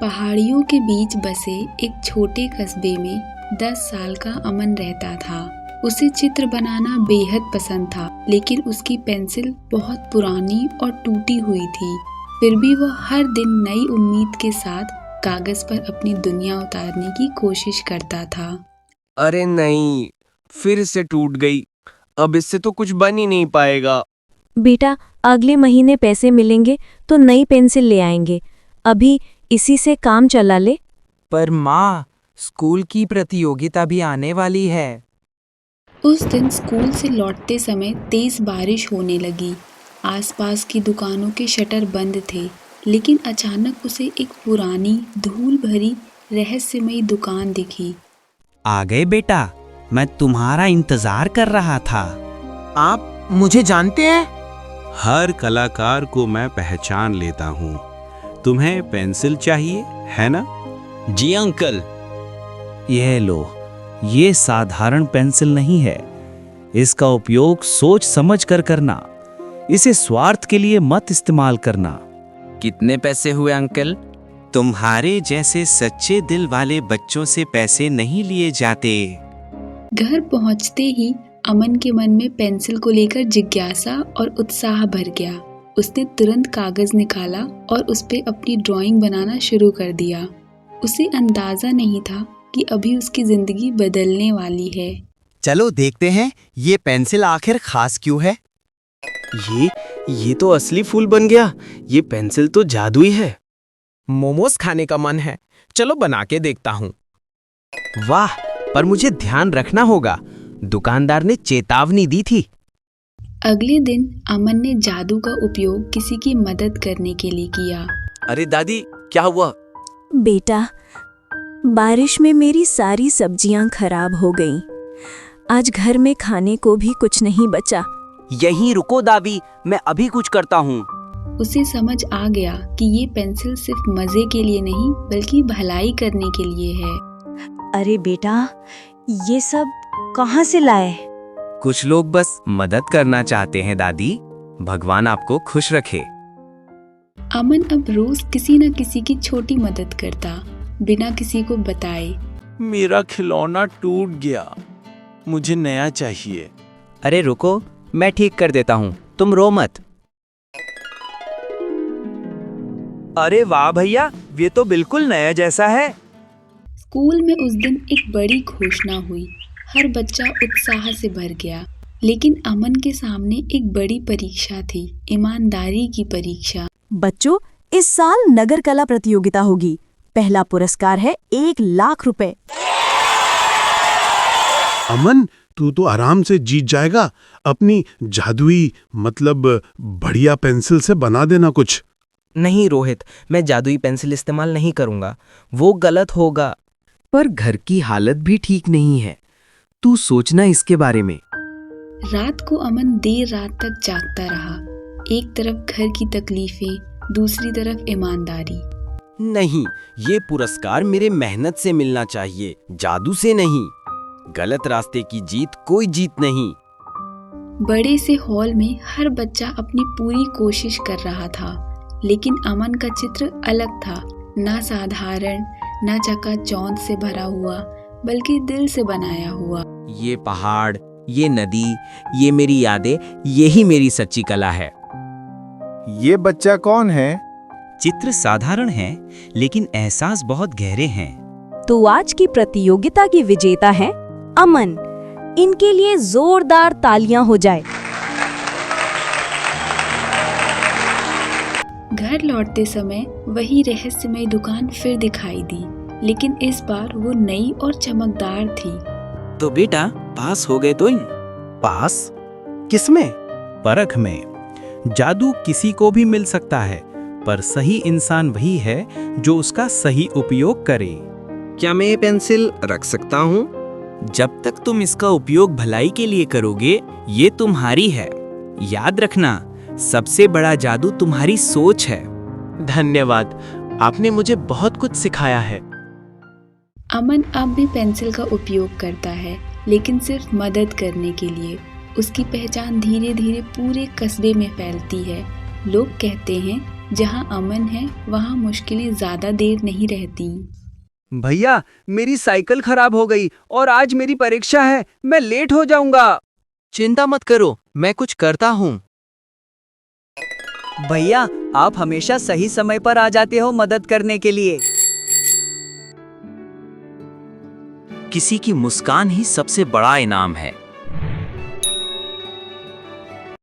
पहाड़ियों के बीच बसे एक छोटे कस्बे में 10 साल का अमन रहता था। उसे चित्र बनाना बेहद पसंद था, लेकिन उसकी पेंसिल बहुत पुरानी और टूटी हुई थी। फिर भी वह हर दिन नई उम्मीद के साथ कागज पर अपनी दुनिया उतारने की कोशिश करता था। अरे नहीं, फिर से टूट गई। अब इससे तो कुछ बन ही नहीं पाएगा। बेटा, अगले महीने पैसे मिलेंगे तो नई पेंसिल ले आएंगे। अभी इसी से काम चला ले। पर माँ, स्कूल की प्रतियोगिता भी आने वाली है। उस दिन स्कूल से लौटते समय तेज बारिश होने लगी। आसपास की दुकानों के शटर बंद थे, लेकिन अचानक उसे एक पुरानी धूल भरी रहस्यमयी दुकान दिखी। आ गए बेटा, मैं तुम्हारा इंतजार कर रहा था। आप मुझे जानते हैं? हर कलाकार को मैं पहचान लेता हूँ। तुम्हें पेंसिल चाहिए है ना? जी अंकल। यह लो, ये साधारण पेंसिल नहीं है। इसका उपयोग सोच समझ कर करना। इसे स्वार्थ के लिए मत इस्तेमाल करना। कितने पैसे हुए अंकल? तुम्हारे जैसे सच्चे दिल वाले बच्चों से पैसे नहीं लिए जाते। घर पहुंचते ही अमन के मन में पेंसिल को लेकर जिज्ञासा और उत्साह भर गया। उसने तुरंत कागज निकाला और उस पे अपनी ड्राइंग बनाना शुरू कर दिया। उसे अंदाजा नहीं था कि अभी उसकी जिंदगी बदलने वाली है। चलो देखते हैं ये पेंसिल आखिर खास क्यों है। ये तो असली फूल बन गया। ये पेंसिल तो जादुई है। मोमोज खाने का मन है, चलो बना के देखता हूँ। वाह, पर मुझे ध्यान रखना होगा। दुकानदार ने चेतावनी दी थी। अगले दिन अमन ने जादू का उपयोग किसी की मदद करने के लिए किया। अरे दादी, क्या हुआ? बेटा, बारिश में मेरी सारी सब्जियां खराब हो गईं। आज घर में खाने को भी कुछ नहीं बचा। यहीं रुको दादी, मैं अभी कुछ करता हूँ। उसे समझ आ गया कि ये पेंसिल सिर्फ मजे के लिए नहीं, बल्कि भलाई करने के लिए है। अरे बेटा, ये सब कहाँ से लाए? कुछ लोग बस मदद करना चाहते हैं दादी। भगवान आपको खुश रखे। अमन अब रोज किसी न किसी की छोटी मदद करता, बिना किसी को बताए। मेरा खिलौना टूट गया, मुझे नया चाहिए। अरे रुको, मैं ठीक कर देता हूँ, तुम रो मत। अरे वाह भैया, ये तो बिल्कुल नया जैसा है। स्कूल में उस दिन एक बड़ी घोषणा हुई। हर बच्चा उत्साह से भर गया, लेकिन अमन के सामने एक बड़ी परीक्षा थी, ईमानदारी की परीक्षा। बच्चों, इस साल नगर कला प्रतियोगिता होगी। पहला पुरस्कार है 1 लाख रुपए। अमन, तू तो आराम से जीत जाएगा। अपनी जादुई बढ़िया पेंसिल से बना देना कुछ। नहीं रोहित, मैं जादुई पेंसिल इस्तेमाल नहीं करूंगा, वो गलत होगा। पर घर की हालत भी ठीक नहीं है। तू सोचना इसके बारे में। रात को अमन देर रात तक जागता रहा। एक तरफ घर की तकलीफें, दूसरी तरफ ईमानदारी। नहीं, ये पुरस्कार मेरे मेहनत से मिलना चाहिए, जादू से नहीं। गलत रास्ते की जीत कोई जीत नहीं। बड़े से हॉल में हर बच्चा अपनी पूरी कोशिश कर रहा था, लेकिन अमन का चित्र अलग था। ना साधारण, ना चकाचौंध से भरा हुआ, बल्कि दिल से बनाया हुआ। ये पहाड़, ये नदी, ये मेरी यादें, यही मेरी सच्ची कला है। ये बच्चा कौन है? चित्र साधारण है, लेकिन एहसास बहुत गहरे हैं। तो आज की प्रतियोगिता की विजेता है अमन। इनके लिए जोरदार तालियां हो जाए। घर लौटते समय वही रहस्यमय दुकान फिर दिखाई दी, लेकिन इस बार वो नई और चमकदार थी। तो बेटा, पास हो गए तुम। पास? किसमें? परख में। जादू किसी को भी मिल सकता है, पर सही इंसान वही है जो उसका सही उपयोग करे। क्या मैं ये पेंसिल रख सकता हूँ? जब तक तुम इसका उपयोग भलाई के लिए करोगे, ये तुम्हारी है। याद रखना, सबसे बड़ा जादू तुम्हारी सोच है। धन्यवाद, आपने मुझे बहुत कुछ सिखाया है। अमन अब भी पेंसिल का उपयोग करता है, लेकिन सिर्फ मदद करने के लिए। उसकी पहचान धीरे धीरे पूरे कस्बे में फैलती है। लोग कहते हैं जहाँ अमन है वहाँ मुश्किलें ज्यादा देर नहीं रहती। भैया, मेरी साइकिल खराब हो गई और आज मेरी परीक्षा है, मैं लेट हो जाऊंगा। चिंता मत करो, मैं कुछ करता हूँ। भैया, आप हमेशा सही समय पर आ जाते हो मदद करने के लिए। किसी की मुस्कान ही सबसे बड़ा इनाम है।